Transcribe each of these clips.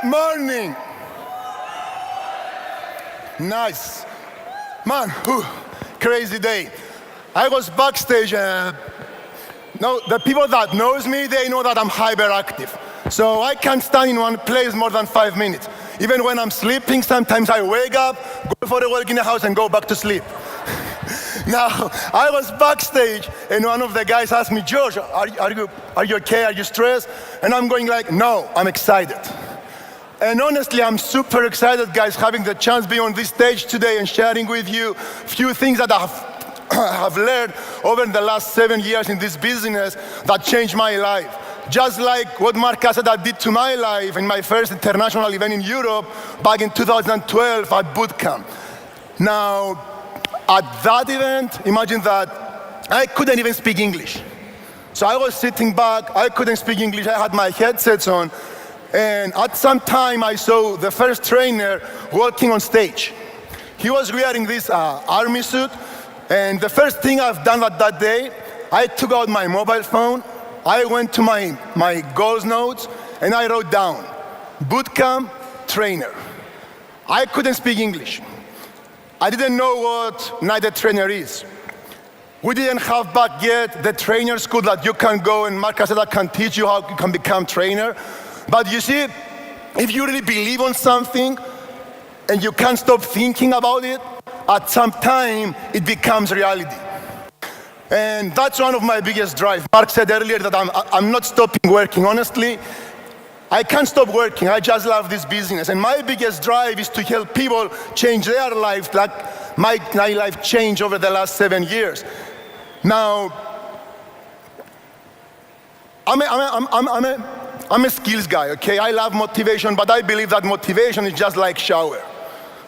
morning. Nice. Man, crazy day. I was backstage. No, the people that knows me, they know that I'm hyperactive. So I can't stand in one place more than 5 minutes. Even when I'm sleeping, sometimes I wake up, go for a walk in the house and go back to sleep. Now, I was backstage and one of the guys asked me, George, are you okay? Are you stressed? And I'm going like, no, I'm excited. And honestly, I'm super excited, guys, having the chance to be on this stage today and sharing with you a few things that I have learned over the last 7 years in this business that changed my life. Just like what Mark Casada did to my life in my first international event in Europe back in 2012 at Bootcamp. Now, at that event, imagine that I couldn't even speak English. So I was sitting back, I couldn't speak English, I had my headsets on, and at some time I saw the first trainer walking on stage. He was wearing this army suit, and the first thing I've done that day, I took out my mobile phone, I went to my goals notes, and I wrote down, Bootcamp trainer. I couldn't speak English. I didn't know what neither trainer is. We didn't have back yet the trainer school that you can go and Mark Casada can teach you how you can become trainer. But you see, if you really believe on something and you can't stop thinking about it, at some time it becomes reality. And that's one of my biggest drives. Mark said earlier that I'm not stopping working. Honestly, I can't stop working. I just love this business. And my biggest drive is to help people change their lives like my life changed over the last 7 years. Now, I'm a skills guy, okay? I love motivation, but I believe that motivation is just like shower.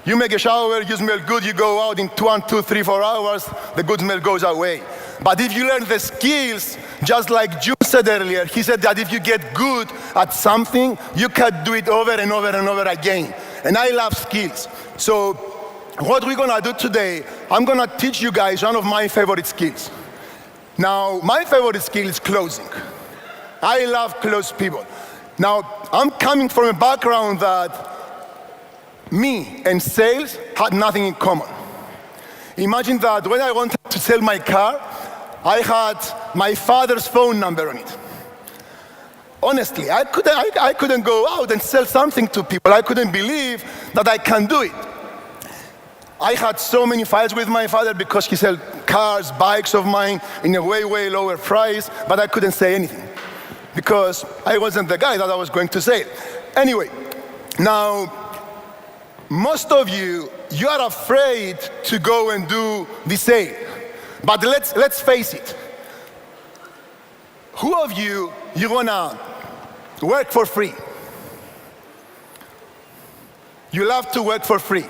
You make a shower, you smell good, you go out in 1, 2, 3, 4 hours, the good smell goes away. But if you learn the skills, just like June said earlier, he said that if you get good at something, you can do it over and over and over again. And I love skills. So what we're gonna do today, I'm gonna teach you guys one of my favorite skills. Now, my favorite skill is closing. I love close people. Now, I'm coming from a background that me and sales had nothing in common. Imagine that when I wanted to sell my car, I had my father's phone number on it. Honestly, I couldn't go out and sell something to people. I couldn't believe that I can do it. I had so many fights with my father because he sold cars, bikes of mine in a way, way lower price, but I couldn't say anything because I wasn't the guy that I was going to say. Anyway, now, most of you are afraid to go and do the sale. But let's face it. Who of you wanna work for free? You love to work for free.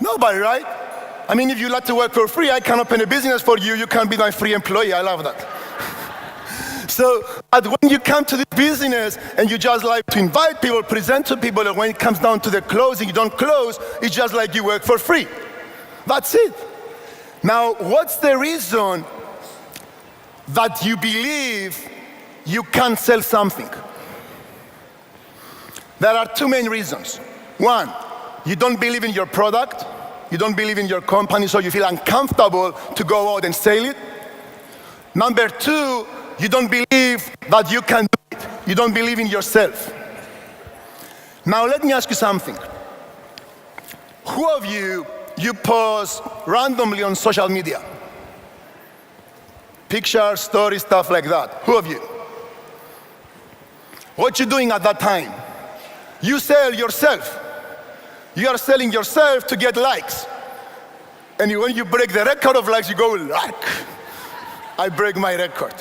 Nobody, right? I mean, if you like to work for free, I can open a business for you. You can be my free employee. I love that. So, but when you come to this business and you just like to invite people, present to people, and when it comes down to the closing, you don't close, it's just like you work for free. That's it. Now, what's the reason that you believe you can't sell something? There are two main reasons. One, you don't believe in your product, you don't believe in your company, so you feel uncomfortable to go out and sell it. Number two, you don't believe that you can do it. You don't believe in yourself. Now let me ask you something. Who of you post randomly on social media? Pictures, stories, stuff like that. Who of you? What you doing at that time? You sell yourself. You are selling yourself to get likes. And when you break the record of likes, you go, like, I break my record.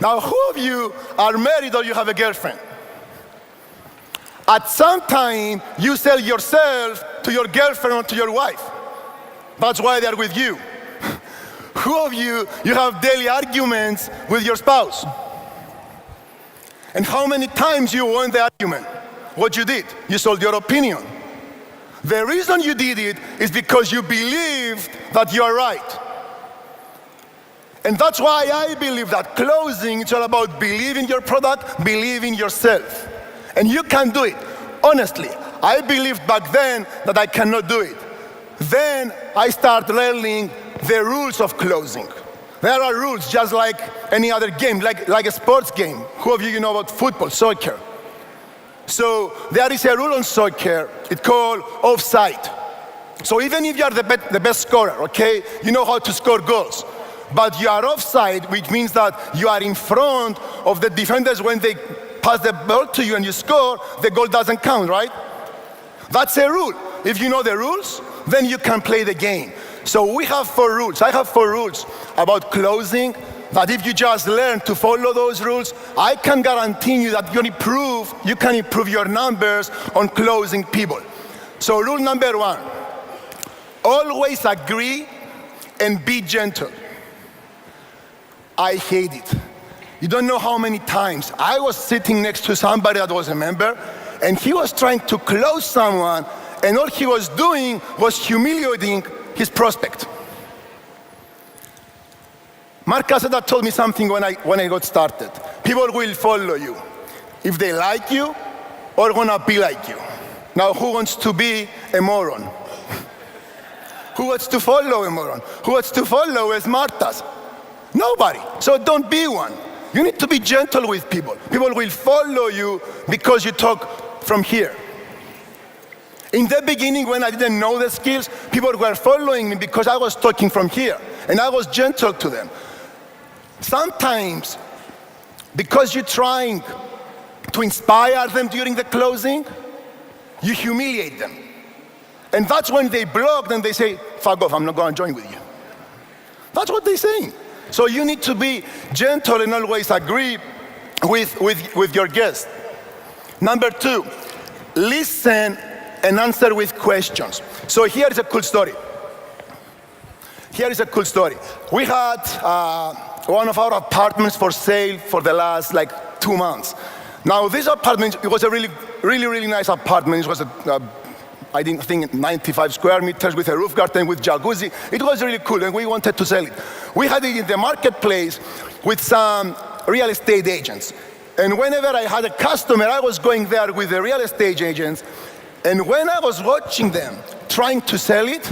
Now, who of you are married or you have a girlfriend? At some time, you sell yourself to your girlfriend or to your wife. That's why they're with you. Who of you have daily arguments with your spouse? And how many times you won the argument? What you did? You sold your opinion. The reason you did it is because you believed that you are right. And that's why I believe that closing is all about believing your product, believing yourself. And you can do it. Honestly, I believed back then that I cannot do it. Then I started learning the rules of closing. There are rules just like any other game, like a sports game. Who of you know about football, soccer? So there is a rule on soccer, it's called offside. So even if you are the best scorer, okay, you know how to score goals, but you are offside, which means that you are in front of the defenders when they pass the ball to you and you score, the goal doesn't count, right? That's a rule. If you know the rules, then you can play the game. So we have 4 rules. I have 4 rules about closing, that if you just learn to follow those rules, I can guarantee you that you can improve your numbers on closing people. So rule number 1, always agree and be gentle. I hate it. You don't know how many times I was sitting next to somebody that was a member, and he was trying to close someone, and all he was doing was humiliating his prospect. Mark Casada told me something when I got started. People will follow you if they like you or gonna be like you. Now, who wants to be a moron? Who wants to follow a moron? Who wants to follow a smartass? Nobody. So don't be one. You need to be gentle with people. People will follow you because you talk from here. In the beginning, when I didn't know the skills, people were following me because I was talking from here, and I was gentle to them. Sometimes, because you're trying to inspire them during the closing, you humiliate them. And that's when they block and they say, fuck off, I'm not going to join with you. That's what they're saying. So you need to be gentle and always agree with your guest. Number 2, listen and answer with questions. So here is a cool story. We had one of our apartments for sale for the last 2 months. Now this apartment, it was a really nice apartment. It was I think 95 square meters with a roof garden with jacuzzi. It was really cool, and we wanted to sell it. We had it in the marketplace with some real estate agents. And whenever I had a customer, I was going there with the real estate agents. And when I was watching them trying to sell it,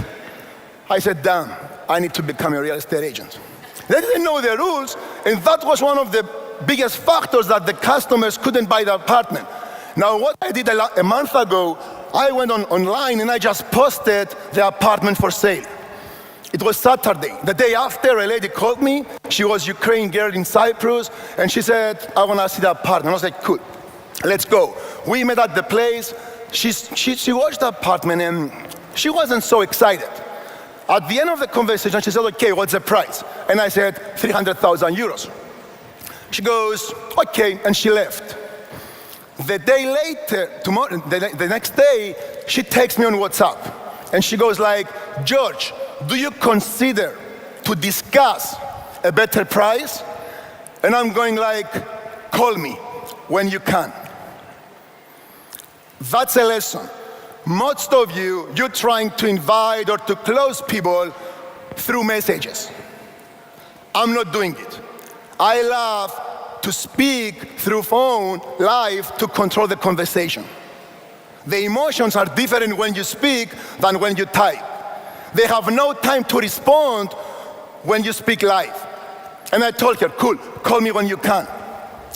I said, damn, I need to become a real estate agent. They didn't know the rules, and that was one of the biggest factors that the customers couldn't buy the apartment. Now, what I did a month ago, I went online and I just posted the apartment for sale. It was Saturday. The day after, a lady called me. She was a Ukrainian girl in Cyprus, and she said, I want to see the apartment. I was like, cool, let's go. We met at the place. She watched the apartment, and she wasn't so excited. At the end of the conversation, she said, okay, what's the price? And I said, 300,000 euros. She goes, okay, and she left. The day later, the next day, she texts me on WhatsApp, and she goes like, George, do you consider to discuss a better price? And I'm going like, call me when you can. That's a lesson. Most of you're trying to invite or to close people through messages. I'm not doing it. I love to speak through phone live to control the conversation. The emotions are different when you speak than when you type. They have no time to respond when you speak live. And I told her, cool, call me when you can.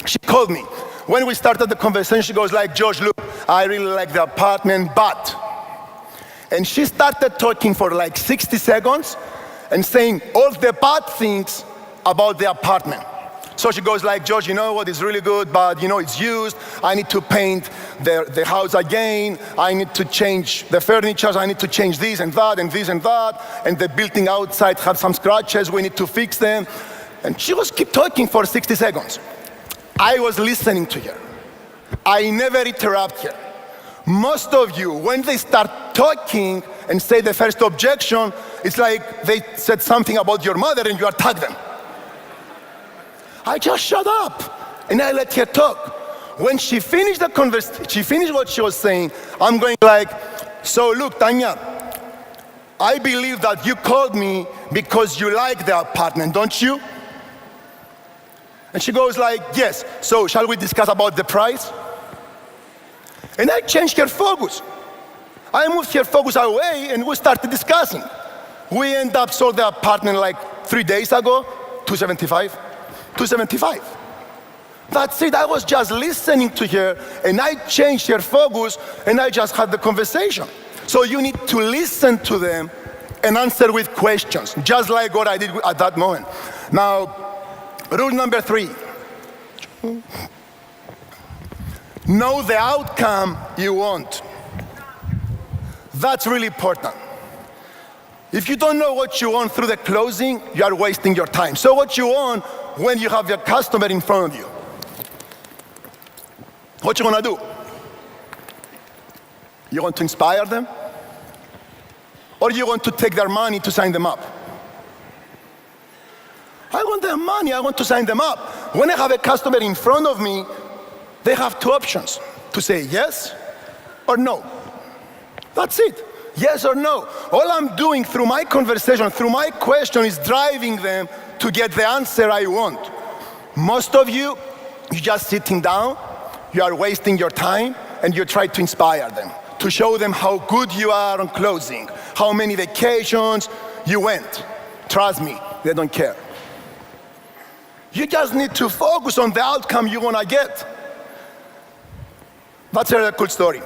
She called me. When we started the conversation, she goes like, George, look, I really like the apartment, but. And she started talking for like 60 seconds and saying all the bad things about the apartment. So she goes like, George, you know what, it's really good, but you know, it's used. I need to paint the house again. I need to change the furniture. I need to change this and that and this and that. And the building outside had some scratches. We need to fix them. And she was keep talking for 60 seconds. I was listening to her. I never interrupt her. Most of you, when they start talking and say the first objection, it's like they said something about your mother and you attack them. I just shut up and I let her talk. When she finished the conversation, she finished what she was saying, I'm going like, so look, Tanya, I believe that you called me because you like the apartment, don't you? And she goes like, yes, so shall we discuss about the price? And I changed her focus. I moved her focus away and we started discussing. We end up sold the apartment like 3 days ago, 275. 275. That's it. I was just listening to her and I changed her focus and I just had the conversation. So you need to listen to them and answer with questions, just like what I did at that moment. Now, rule number 3. Know the outcome you want. That's really important. If you don't know what you want through the closing, you are wasting your time. So what you want when you have your customer in front of you? What you gonna do? You want to inspire them? Or you want to take their money to sign them up? I want their money, I want to sign them up. When I have a customer in front of me, they have 2 options, to say yes or no. That's it, yes or no. All I'm doing through my conversation, through my question, is driving them to get the answer I want. Most of you, you're just sitting down, you are wasting your time, and you try to inspire them, to show them how good you are on closing, how many vacations you went. Trust me, they don't care. You just need to focus on the outcome you want to get. That's a cool story.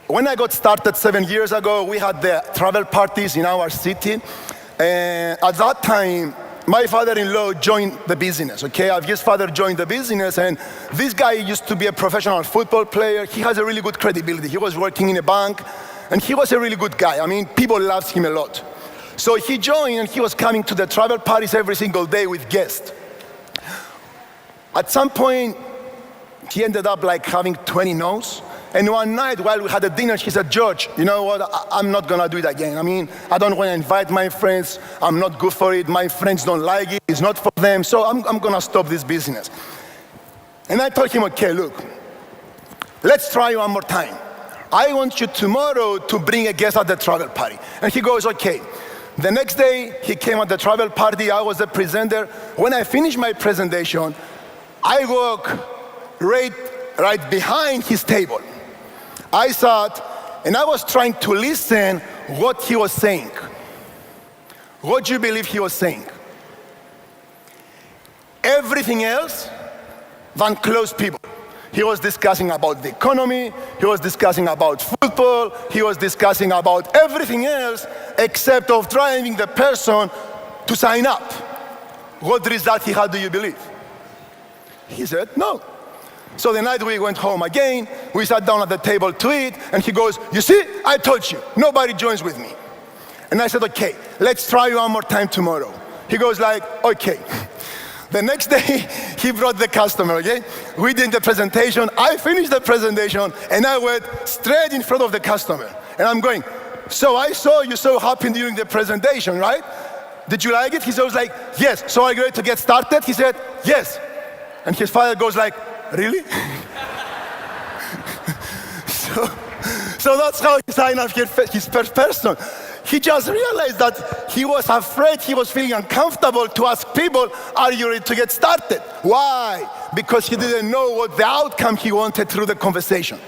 When I got started 7 years ago, we had the travel parties in our city. And at that time, my father-in-law joined the business, okay? His father joined the business, and this guy used to be a professional football player. He has a really good credibility. He was working in a bank, and he was a really good guy. I mean, people loved him a lot. So he joined, and he was coming to the travel parties every single day with guests. At some point, he ended up like having 20 no's. And one night while we had a dinner, he said, George, you know what, I'm not gonna do it again. I mean, I don't wanna invite my friends. I'm not good for it. My friends don't like it. It's not for them. So I'm gonna stop this business. And I told him, okay, look, let's try one more time. I want you tomorrow to bring a guest at the travel party. And he goes, okay. The next day, he came at the travel party. I was the presenter. When I finished my presentation, I walk right behind his table. I sat and I was trying to listen what he was saying. What do you believe he was saying? Everything else than close people. He was discussing about the economy, he was discussing about football, he was discussing about everything else except of driving the person to sign up. What result he had, do you believe? He said, no. So the night we went home again, we sat down at the table to eat, and he goes, you see, I told you, nobody joins with me. And I said, okay, let's try one more time tomorrow. He goes like, okay. The next day, he brought the customer, okay? We did the presentation, I finished the presentation, and I went straight in front of the customer. And I'm going, so I saw you so happy during the presentation, right? Did you like it? He was like, yes. So are you ready to get started? He said, yes. And his father goes like, really? so that's how he signed up his first person. He just realized that he was afraid, he was feeling uncomfortable to ask people, are you ready to get started? Why? Because he didn't know what the outcome he wanted through the conversation.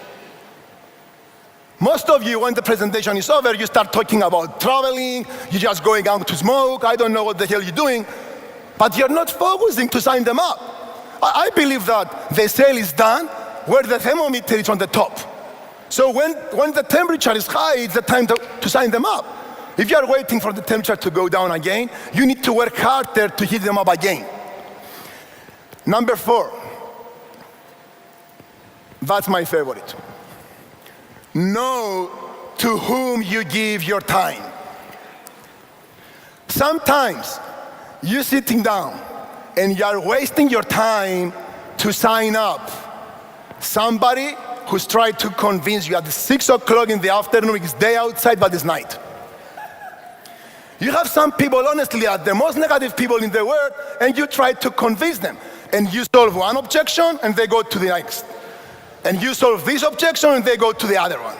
Most of you, when the presentation is over, you start talking about traveling, you're just going out to smoke, I don't know what the hell you're doing, but you're not focusing to sign them up. I believe that the sale is done where the thermometer is on the top. So when the temperature is high, it's the time to sign them up. If you are waiting for the temperature to go down again, you need to work harder to hit them up again. Number 4, that's my favorite. Know to whom you give your time. Sometimes you're sitting down and you are wasting your time to sign up somebody who's trying to convince you at 6 o'clock in the afternoon, it's day outside, but it's night. You have some people, honestly, are the most negative people in the world, and you try to convince them. And you solve one objection, and they go to the next. And you solve this objection, and they go to the other one.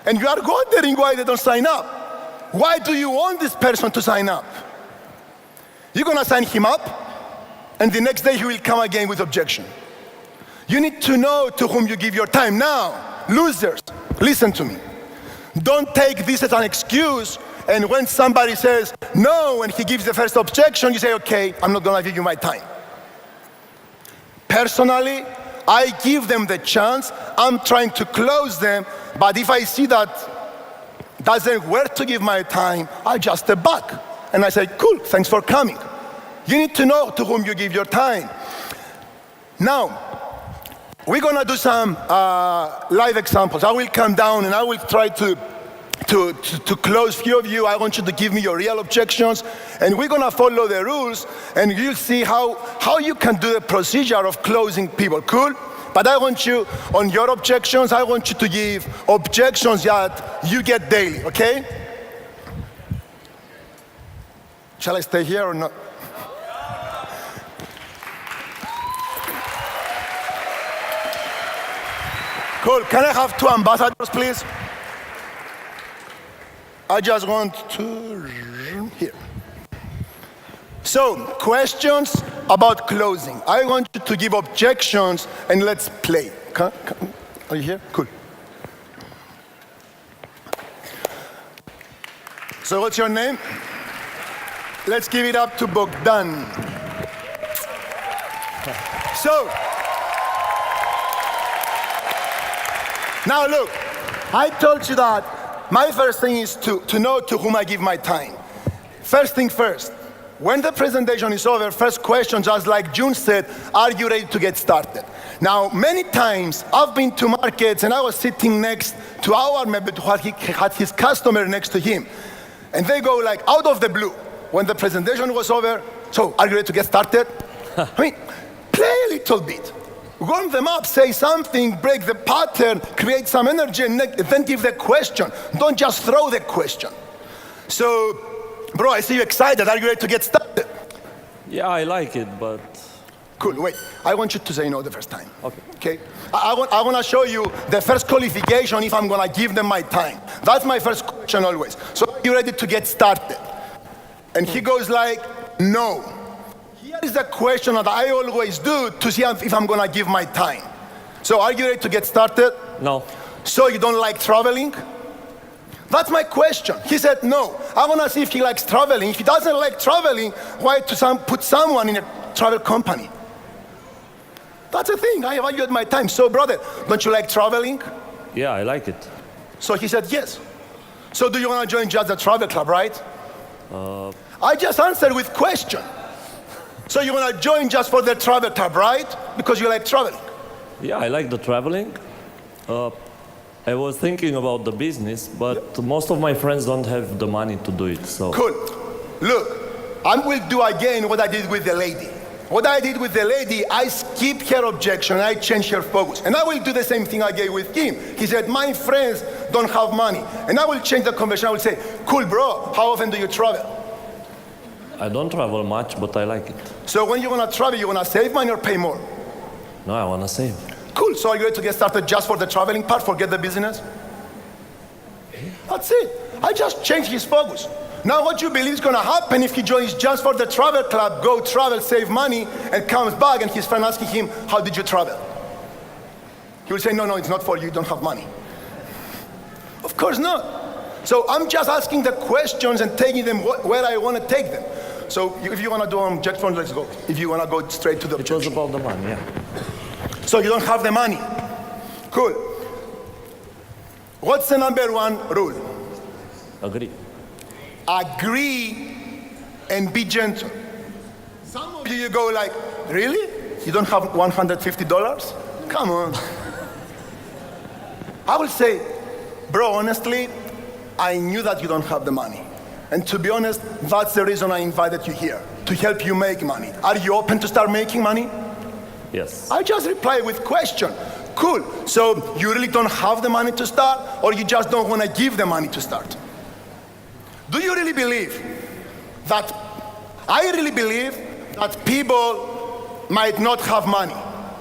And you are wondering why they don't sign up. Why do you want this person to sign up? You're gonna sign him up, and the next day he will come again with objection. You need to know to whom you give your time. Now, losers, listen to me. Don't take this as an excuse, and when somebody says no and he gives the first objection, you say, okay, I'm not gonna give you my time. Personally, I give them the chance, I'm trying to close them, but if I see that doesn't work to give my time, I just step back. And I say, cool, thanks for coming. You need to know to whom you give your time. Now, we're gonna do some live examples. I will come down and I will try to close few of you. I want you to give me your real objections, and we're gonna follow the rules, and you'll see how you can do the procedure of closing people. Cool? But I want you, on your objections, I want you to give objections that you get daily, okay? Shall I stay here or not? Cool. Can I have 2 ambassadors, please? I just want to here. So, questions about closing. I want you to give objections and let's play. Are you here? Cool. So, what's your name? Let's give it up to Bogdan. So, now look, I told you that my first thing is to know to whom I give my time. First thing first, when the presentation is over, first question, just like June said, are you ready to get started? Now, many times I've been to markets and I was sitting next to our member who had his customer next to him. And they go like out of the blue, when the presentation was over, so are you ready to get started? I mean, play a little bit. Warm them up, say something, break the pattern, create some energy, and then give the question. Don't just throw the question. So, bro, I see you excited. Are you ready to get started? Yeah, I like it, but... Cool, wait. I want you to say no the first time. Okay. I want to show you the first qualification if I'm going to give them my time. That's my first question always. So, are you ready to get started? And he goes like, no. Here is the question that I always do to see if I'm gonna give my time. So are you ready to get started? No. So you don't like traveling? That's my question. He said no. I wanna see if he likes traveling. If he doesn't like traveling, why put someone in a travel company? That's the thing, I evaluate my time. So brother, don't you like traveling? Yeah, I like it. So he said yes. So do you wanna join just the travel club, right? I just answered with question. So you want to join just for the travel club, right? Because you like traveling. Yeah, I like the traveling. I was thinking about the business, but most of my friends don't have the money to do it, so... Cool. Look, I will do again what I did with the lady. What I did with the lady, I skipped her objection, I changed her focus. And I will do the same thing I did with him. He said, my friends don't have money. And I will change the conversation. I will say, cool, bro, how often do you travel? I don't travel much, but I like it. So when you want to travel, you want to save money or pay more? No, I want to save. Cool, so are you ready to get started just for the traveling part, forget the business? That's it. I just changed his focus. Now what you believe is going to happen if he joins just for the travel club, go travel, save money, and comes back and his friend asking him, how did you travel? He will say, no, it's not for you, you don't have money. Of course not. So I'm just asking the questions and taking them where I want to take them. So if you want to do objection, let's go. If you want to go straight to the objection. It was about the money, yeah. So you don't have the money. Cool. What's the number 1 rule? Agree. Agree and be gentle. Some of you go like, really? You don't have $150? Come on. I will say, bro, honestly, I knew that you don't have the money. And to be honest, that's the reason I invited you here, to help you make money. Are you open to start making money? Yes. I just reply with question. Cool, so you really don't have the money to start, or you just don't want to give the money to start? Do you really believe that, I really believe that people might not have money,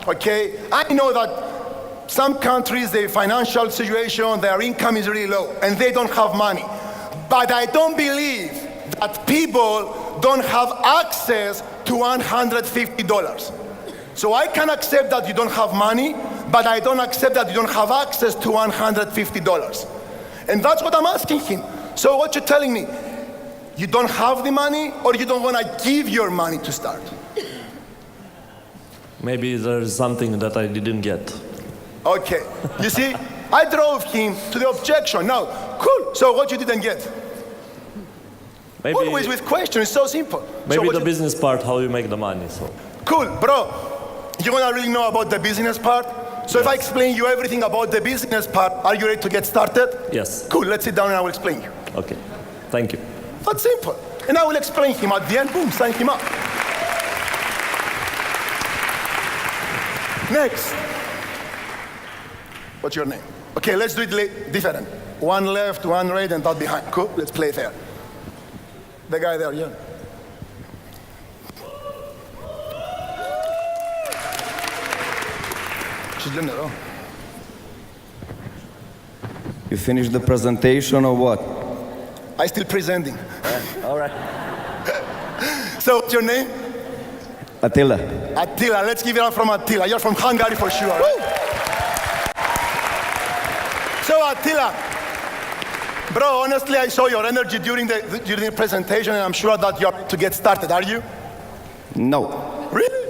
okay? I know that some countries, their financial situation, their income is really low, and they don't have money. But I don't believe that people don't have access to $150. So I can accept that you don't have money, but I don't accept that you don't have access to $150. And that's what I'm asking him. So what you're telling me, you don't have the money or you don't want to give your money to start? Maybe there's something that I didn't get. Okay, you see, I drove him to the objection. Now, cool, so what you didn't get? Maybe, Always with questions, it's so simple. maybe So the business part, how you make the money. So Cool, bro. You want to really know about the business part? So if I explain you everything about the business part, are you ready to get started? yes. Cool, let's sit down and I will explain you. Okay. Thank you. That's simple. And I will explain him at the end, boom, sign him up. Next. What's your name? Okay, let's do it different. One left, one right, and that behind. Cool, let's play fair. The guy there, yeah. She's doing it wrong. You finished the presentation or what? I still presenting. All right. So what's your name? Attila. Attila, let's give it up from Attila. You're from Hungary for sure, right? So Attila, bro, honestly, I saw your energy during the presentation and I'm sure that you're to get started, are you? No, Really?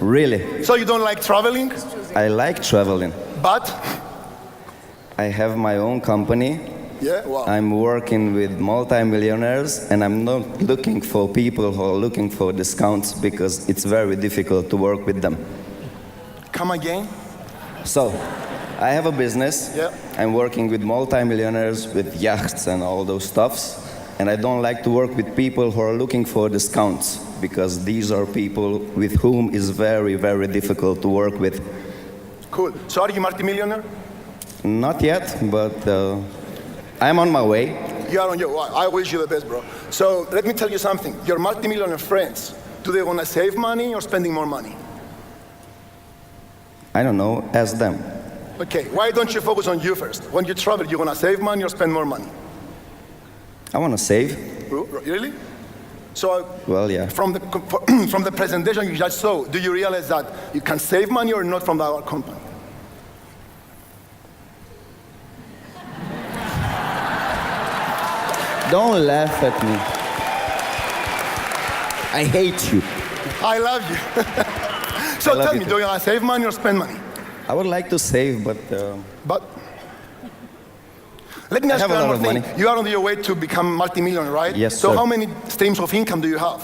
really. So you don't like traveling? I like traveling. But? I have my own company. Yeah, wow. I'm working with multi-millionaires and I'm not looking for people who are looking for discounts because it's very difficult to work with them. Come again? So, I have a business. Yeah. I'm working with multi-millionaires with yachts and all those stuffs. And I don't like to work with people who are looking for discounts because these are people with whom it's very, very difficult to work with. Cool. So are you multimillionaire? Not yet, but I'm on my way. You are on your way. I wish you the best, bro. So let me tell you something. Your multimillionaire friends, do they want to save money or spending more money? I don't know, ask them. Okay, why don't you focus on you first? When you travel, you want to save money or spend more money? I want to save. Really? So Well, yeah. from the presentation you just saw, do you realize that you can save money or not from our company? Don't laugh at me. I hate you. I love you. So I love tell you me, too. do you want to save money or spend money? I would like to save, but But let me I ask have you a one lot more of thing. money. You are on your way to become multimillionaire, right? Yes, So sir. how many streams of income do you have?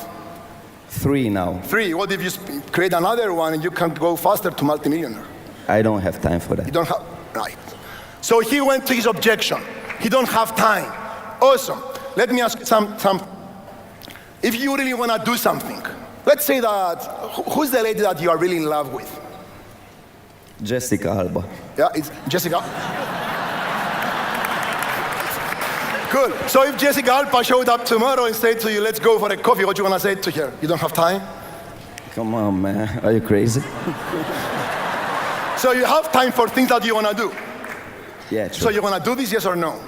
3 now. 3. What if you create another one and you can go faster to multimillionaire? I don't have time for You that. don't have, right. So he went to his objection. He don't have time. Awesome. Let me ask you some. If you really want to do something, let's say that, who's the lady that you are really in love with? Jessica Alba. Yeah, it's Jessica. Cool. So if Jessica Alba showed up tomorrow and said to you, let's go for a coffee, what you want to say to her? You don't have time? Come on, man. Are you crazy? So you have time for things that you want to do. Yeah, true. So you want to do this, yes or no?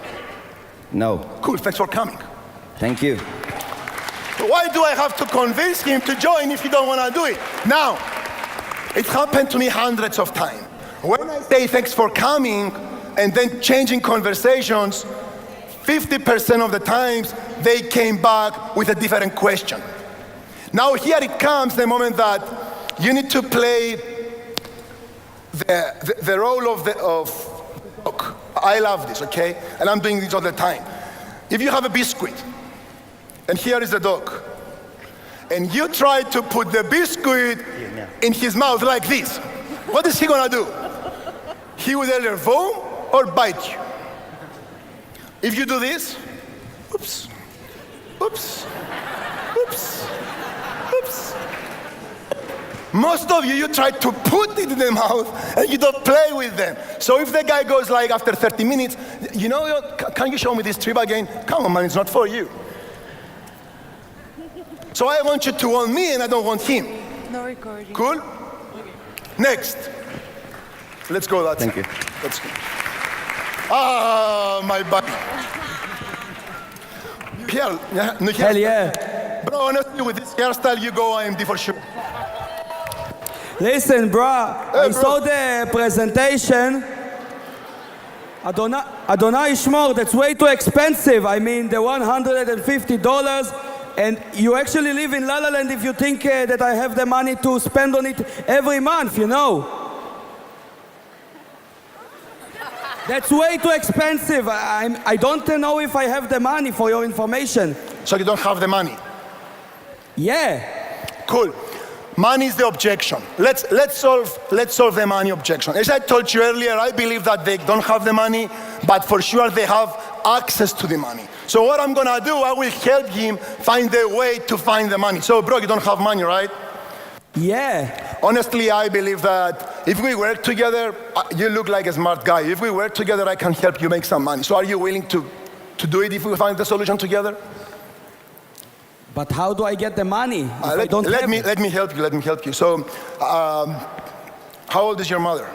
No. Cool, thanks for coming. Thank you. Why do I have to convince him to join if he don't want to do it? Now, it happened to me hundreds of times. When I say thanks for coming and then changing conversations, 50% of the times they came back with a different question. Now here it comes, the moment that you need to play the role of look, I love this, okay? And I'm doing this all the time. If you have a biscuit, and here is the dog, and you try to put the biscuit in his mouth like this, what is he gonna do? He will either vomit or bite you. If you do this, oops, oops, oops, oops. Most of you try to put it in the mouth and you don't play with them. So if the guy goes like after 30 minutes, you know, can you show me this trip again? Come on, man, it's not for you. So I want you to want me and I don't want him. No recording. Cool? Next. Let's go that Thank side. you. Let's go. Ah, my buddy. Pierre, new Hell hairstyle. yeah. Bro, honestly, with this hairstyle, you go IMD for sure. Listen, bruh, I saw the presentation. Adonai Shmor, that's way too expensive. I mean, the $150, and you actually live in La La Land if you think that I have the money to spend on it every month, you know. That's way too expensive. I don't know if I have the money for your information. So you don't have the money? Yeah. Cool. Money is the objection. Let's solve the money objection. As I told you earlier, I believe that they don't have the money, but for sure they have access to the money. So what I'm gonna do, I will help him find a way to find the money. So bro, you don't have money, right? Yeah. Honestly, I believe that if we work together, you look like a smart guy. If we work together, I can help you make some money. So are you willing to do it if we find the solution together? But how do I get the money? Let me help you. So, how old is your mother?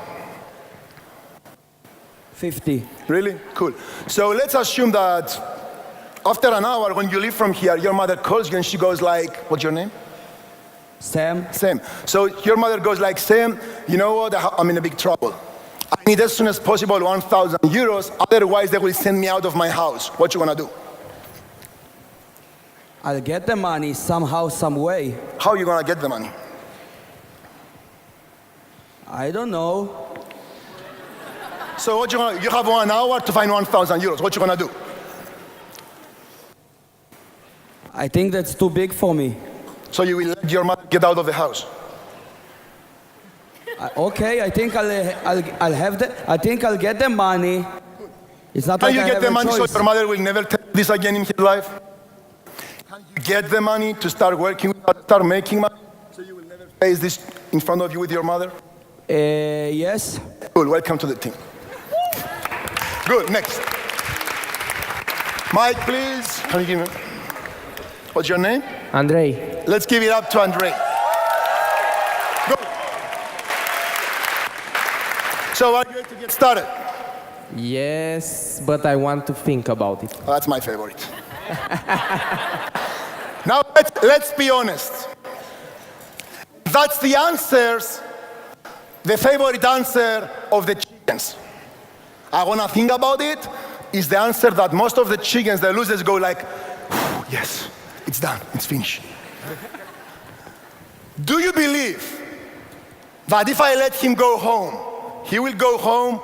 50. Really? Cool. So let's assume that after an hour, when you leave from here, your mother calls you and she goes like, what's your name? Sam. Sam. So your mother goes like, Sam, you know what? I'm in a big trouble. I need as soon as possible 1,000 euros. Otherwise, they will send me out of my house. What you gonna do? I'll get the money somehow, some way. How are you gonna get the money? I don't know. So what you have 1 hour to find 1,000 euros. What you gonna do? I think that's too big for me. So you will let your mother get out of the house? Okay, I think I'll have the. I think I'll get the money. It's not Can like you I get have the a money so choice. your mother will never tell this again in her life? Can you get the money to start working, start making money, so you will never face this in front of you with your mother? Yes. Cool, welcome to the team. Good, next. Mike, please. Can you give me? What's your name? Andrei. Let's give it up to Andrei. Go. So are you ready to get started? Yes, but I want to think about it. Oh, that's my favorite. Now let's be honest. That's the answers, the favorite answer of the chickens. I wanna think about it is the answer that most of the chickens, the losers, go like, yes, it's done, it's finished. Do you believe that if I let him go home, he will go home,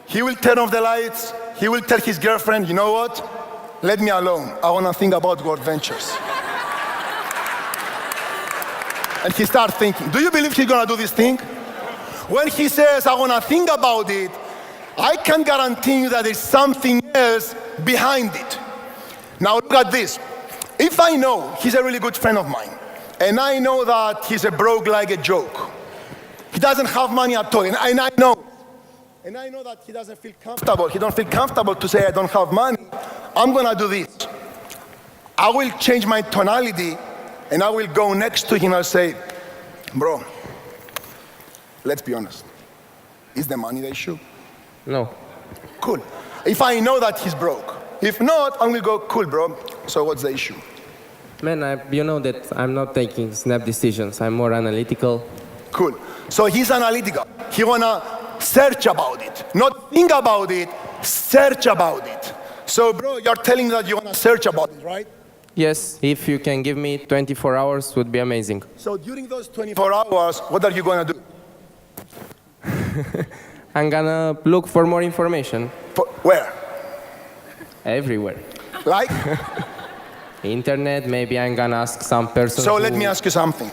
he will turn off the lights, he will tell his girlfriend, you know what? Let me alone. I want to think about world ventures. And he starts thinking, do you believe he's going to do this thing? When he says, I want to think about it, I can guarantee you that there's something else behind it. Now look at this. If I know he's a really good friend of mine, and I know that he's a broke like a joke, he doesn't have money at all, and I know that he doesn't feel comfortable, he don't feel comfortable to say I don't have money, I'm gonna do this. I will change my tonality, and I will go next to him and say, bro, let's be honest, is the money the issue? No. Cool. If I know that he's broke. If not, I'm gonna go, cool, bro. So what's the issue? Man, you know that I'm not taking snap decisions. I'm more analytical. Cool. So he's analytical. He wanna search about it. Not think about it, search about it. So bro, you're telling me that you wanna search about it, right? Yes, if you can give me 24 hours, would be amazing. So during those 24 hours, what are you gonna do? I'm gonna look for more information. Where? Everywhere. Like? Internet, maybe I'm gonna ask some person. So let me ask you something.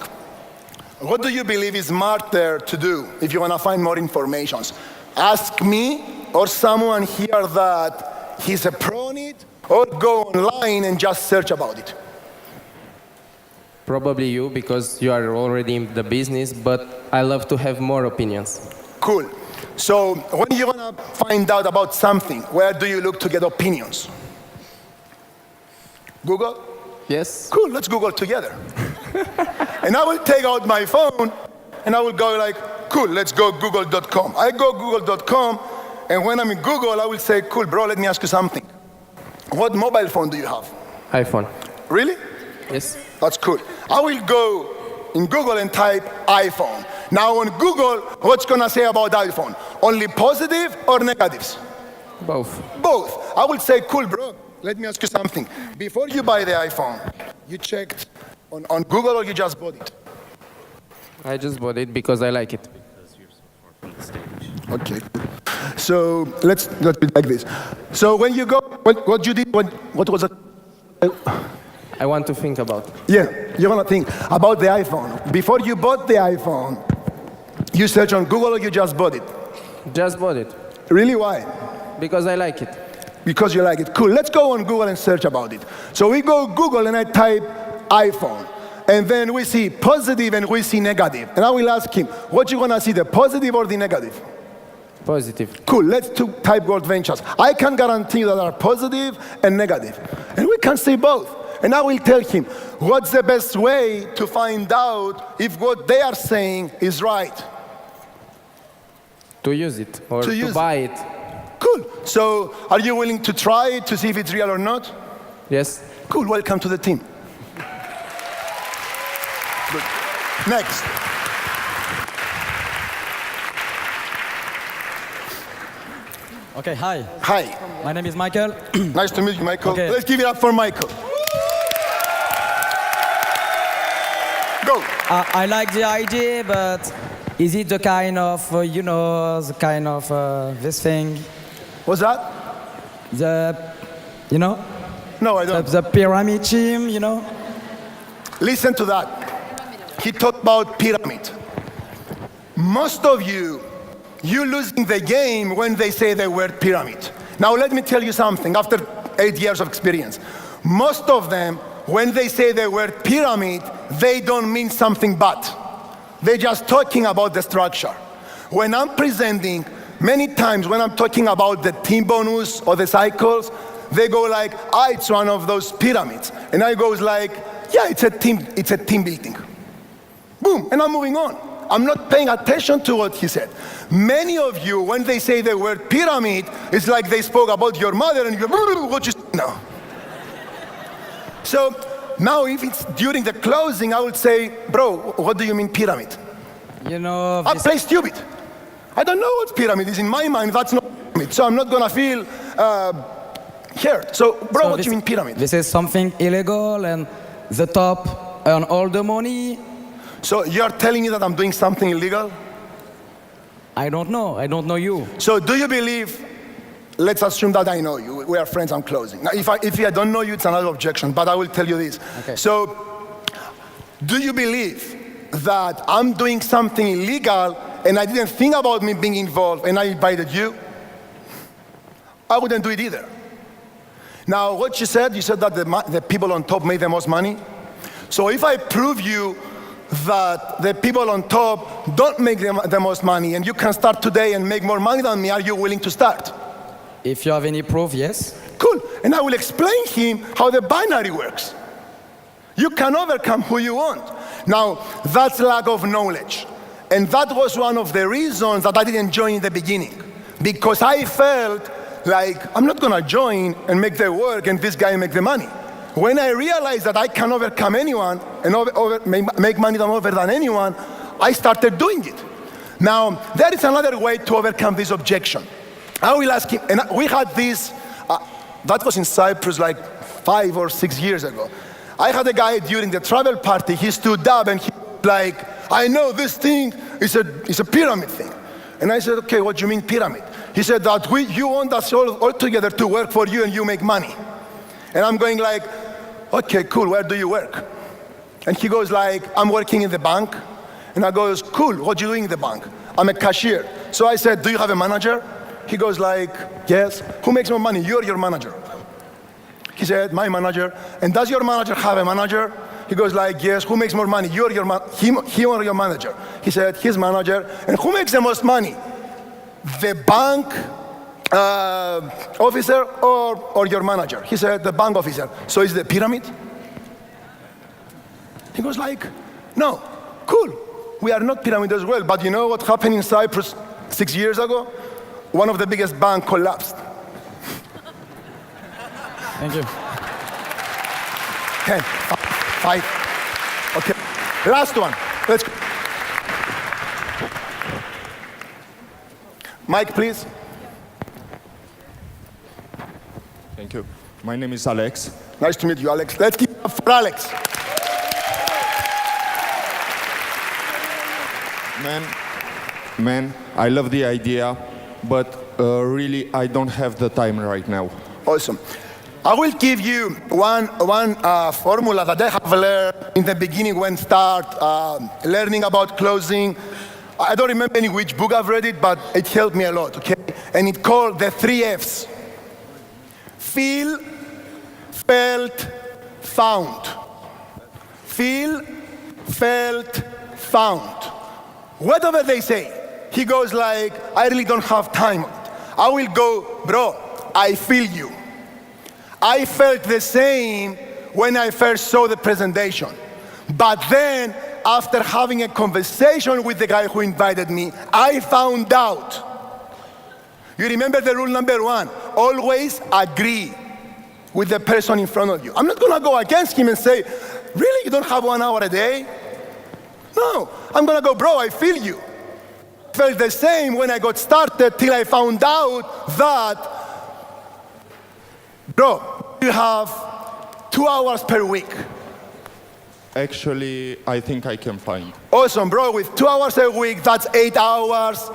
What do you believe is smarter to do if you wanna find more information? Ask me or someone here that he's a pro on it, or go online and just search about it? Probably you, because you are already in the business, but I love to have more opinions. Cool. So when you want to find out about something, where do you look to get opinions? Google? Yes. Cool, let's Google together. And I will take out my phone and I will go like, cool, let's go google.com. I go google.com, and when I'm in Google, I will say, cool, bro, let me ask you something. What mobile phone do you have? iPhone. Really? Yes. That's cool. I will go in Google and type iPhone. Now on Google, what's gonna say about iPhone? Only positive or negatives? Both. Both. I would say, cool, bro. Let me ask you something. Before you buy the iPhone, you checked on Google or you just bought it? I just bought it because I like it. Okay. So let's be like this. So when you go, what you did? What was it? I want to think about it. Yeah, you want to think about the iPhone. Before you bought the iPhone, you search on Google or you just bought it? Just bought it Really, why? because I like it. Because you like it. Cool, let's go on Google and search about it. So we go Google and I type iPhone. And then we see positive and we see negative. And I will ask him, what you gonna see, the positive or the negative? Positive. Cool, let's type Gold Ventures. I can guarantee you that are positive and negative. And we can see both. And I will tell him, what's the best way to find out if what they are saying is right? To use it or To use to buy it. Cool, so are you willing to try it to see if it's real or not? Yes. Cool, welcome to the team. Good. Next. Okay, hi. Hi, My name is Michael. nice to meet you, Michael. Okay. Let's give it up for Michael. Go. I like the idea, but is it the kind of, this thing? What's that? No, I don't. The pyramid scheme, Listen to that. He talked about pyramid. Most of you losing the game when they say the word pyramid. Now let me tell you something, after 8 years of experience. Most of them, when they say the word pyramid, they don't mean something bad. They're just talking about the structure. When I'm presenting, many times when I'm talking about the team bonus or the cycles, they go like, it's one of those pyramids. And I goes like, yeah, it's a team building. Boom, and I'm moving on. I'm not paying attention to what he said. Many of you, when they say the word pyramid, it's like they spoke about your mother and you go, what you know. So now if it's during the closing, I would say, bro, what do you mean pyramid? I play stupid. I don't know what pyramid is. In my mind, that's not pyramid. So I'm not gonna feel hurt. So, bro, what do you mean pyramid? This is something illegal and the top earn all the money. So you're telling me that I'm doing something illegal? I don't know. I don't know you. So do you believe, let's assume that I know you. We are friends, I'm closing. Now, if I don't know you, it's another objection, but I will tell you this. Okay. So, do you believe that I'm doing something illegal and I didn't think about me being involved and I invited you? I wouldn't do it either. Now, what you said that the people on top made the most money. So if I prove you that the people on top don't make the most money and you can start today and make more money than me, are you willing to start? If you have any proof, yes. Cool, and I will explain him how the binary works. You can overcome who you want. Now, that's lack of knowledge. And that was one of the reasons that I didn't join in the beginning. Because I felt like, I'm not gonna join and make the work and this guy make the money. When I realized that I can overcome anyone and make money over than anyone, I started doing it. Now, there is another way to overcome this objection. I will ask him, and we had this, that was in Cyprus like 5 or 6 years ago. I had a guy during the travel party, he stood up and he was like, I know this thing is a pyramid thing. And I said, okay, what do you mean pyramid? He said that you want us all together to work for you and you make money. And I'm going like, okay, cool, where do you work? And he goes like, I'm working in the bank. And I goes, cool, what do you doing in the bank? I'm a cashier. So I said, do you have a manager? He goes like, yes. Who makes more money, you or your manager? He said, my manager. And does your manager have a manager? He goes like, yes. Who makes more money, you or him or your manager? He said, his manager. And who makes the most money? The bank officer or your manager? He said, the bank officer. So is the pyramid? He goes like, no, cool. We are not pyramid as well, but you know what happened in Cyprus 6 years ago? One of the biggest banks collapsed. Thank you. 10, 5. Okay, last one. Let's go. Mike, please. Thank you. My name is Alex. Nice to meet you, Alex. Let's give it up for Alex. Man, I love the idea, but really I don't have the time right now. Awesome. I will give you one formula that I have learned in the beginning when start learning about closing. I don't remember in which book I've read it, but it helped me a lot, okay? And it's called the 3 F's. Feel, felt, found. Feel, felt, found. Whatever they say, he goes like, I really don't have time. I will go, bro, I feel you. I felt the same when I first saw the presentation. But then, after having a conversation with the guy who invited me, I found out. You remember the rule number 1, always agree with the person in front of you. I'm not gonna go against him and say, really, you don't have 1 hour a day? No, I'm gonna go, bro, I feel you. Felt the same when I got started till I found out that, bro, you have 2 hours per week. Actually, I think I can find. Awesome, bro, with 2 hours a week, that's 8 hours.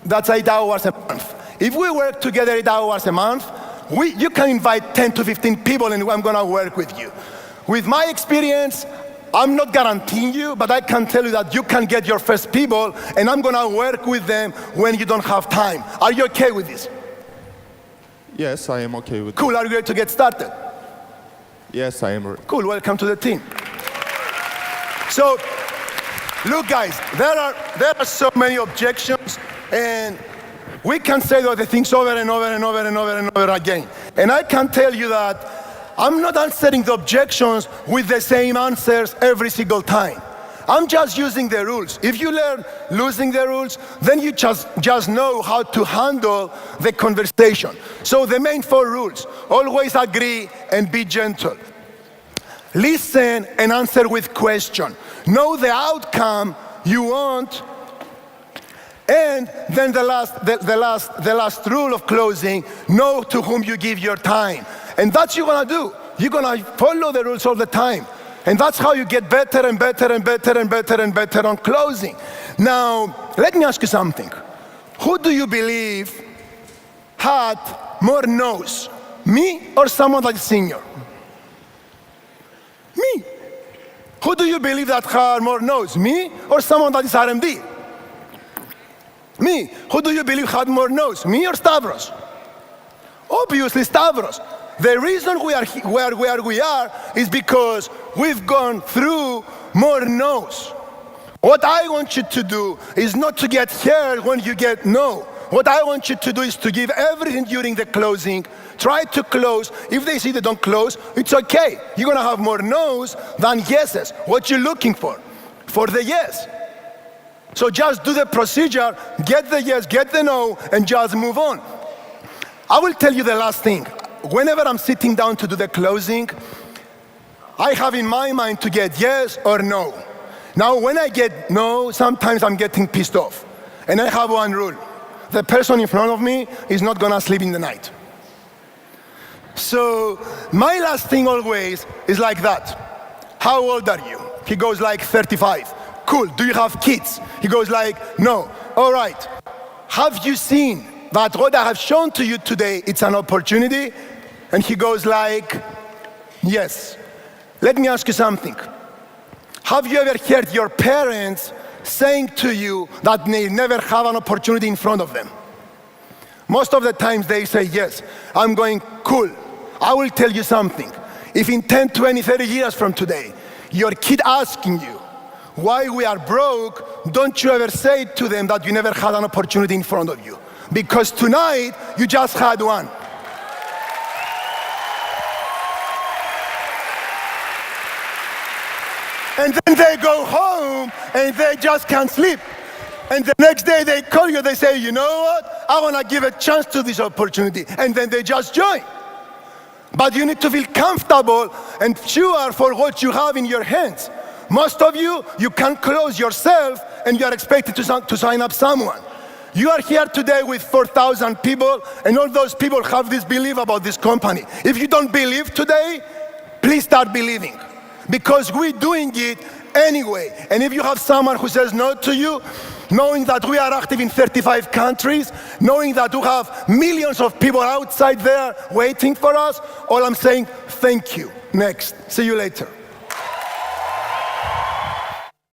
That's 8 hours a month. If we work together 8 hours a month, you can invite 10 to 15 people and I'm gonna work with you. With my experience, I'm not guaranteeing you, but I can tell you that you can get your first people and I'm gonna work with them when you don't have time. Are you okay with this? Yes, I am okay with Cool, are you ready to get started? Yes, I am. Cool, welcome to the team. So, look guys, there are so many objections and we can say the things over and over and over and over and over again. And I can tell you that I'm not answering the objections with the same answers every single time. I'm just using the rules. If you learn losing the rules, then you just know how to handle the conversation. So the main 4 rules: always agree and be gentle. Listen and answer with question. Know the outcome you want. And then the last rule of closing: know to whom you give your time. And that's what you're gonna do. You're gonna follow the rules all the time. And that's how you get better and better and better and better and better on closing. Now, let me ask you something. Who do you believe had more no's? Me or someone that's senior? Me. Who do you believe that had more no's? Me or someone that is RMD? Me. Who do you believe had more no's? Me or Stavros? Obviously Stavros. The reason we are where we are is because we've gone through more no's. What I want you to do is not to get scared when you get no. What I want you to do is to give everything during the closing. Try to close. If they see they don't close, it's okay. You're gonna have more no's than yeses. What you're looking for the yes. So just do the procedure, get the yes, get the no, and just move on. I will tell you the last thing. Whenever I'm sitting down to do the closing, I have in my mind to get yes or no. Now, when I get no, sometimes I'm getting pissed off. And I have one rule. The person in front of me is not gonna sleep in the night. So, my last thing always is like that. How old are you? He goes like 35. Cool, do you have kids? He goes like, no. All right, have you seen that what I have shown to you today, it's an opportunity? And he goes like, yes. Let me ask you something. Have you ever heard your parents saying to you that they never have an opportunity in front of them? Most of the times they say yes. I'm going, cool. I will tell you something. If in 10, 20, 30 years from today, your kid asking you why we are broke, don't you ever say to them that you never had an opportunity in front of you. Because tonight, you just had one. And then they go home and they just can't sleep. And the next day they call you, they say, you know what? I want to give a chance to this opportunity. And then they just join. But you need to feel comfortable and sure for what you have in your hands. Most of you, you can't close yourself and you are expected to sign up someone. You are here today with 4,000 people, and all those people have this belief about this company. If you don't believe today, please start believing, because we're doing it anyway. And if you have someone who says no to you, knowing that we are active in 35 countries, knowing that we have millions of people outside there waiting for us, all I'm saying, thank you. Next. See you later.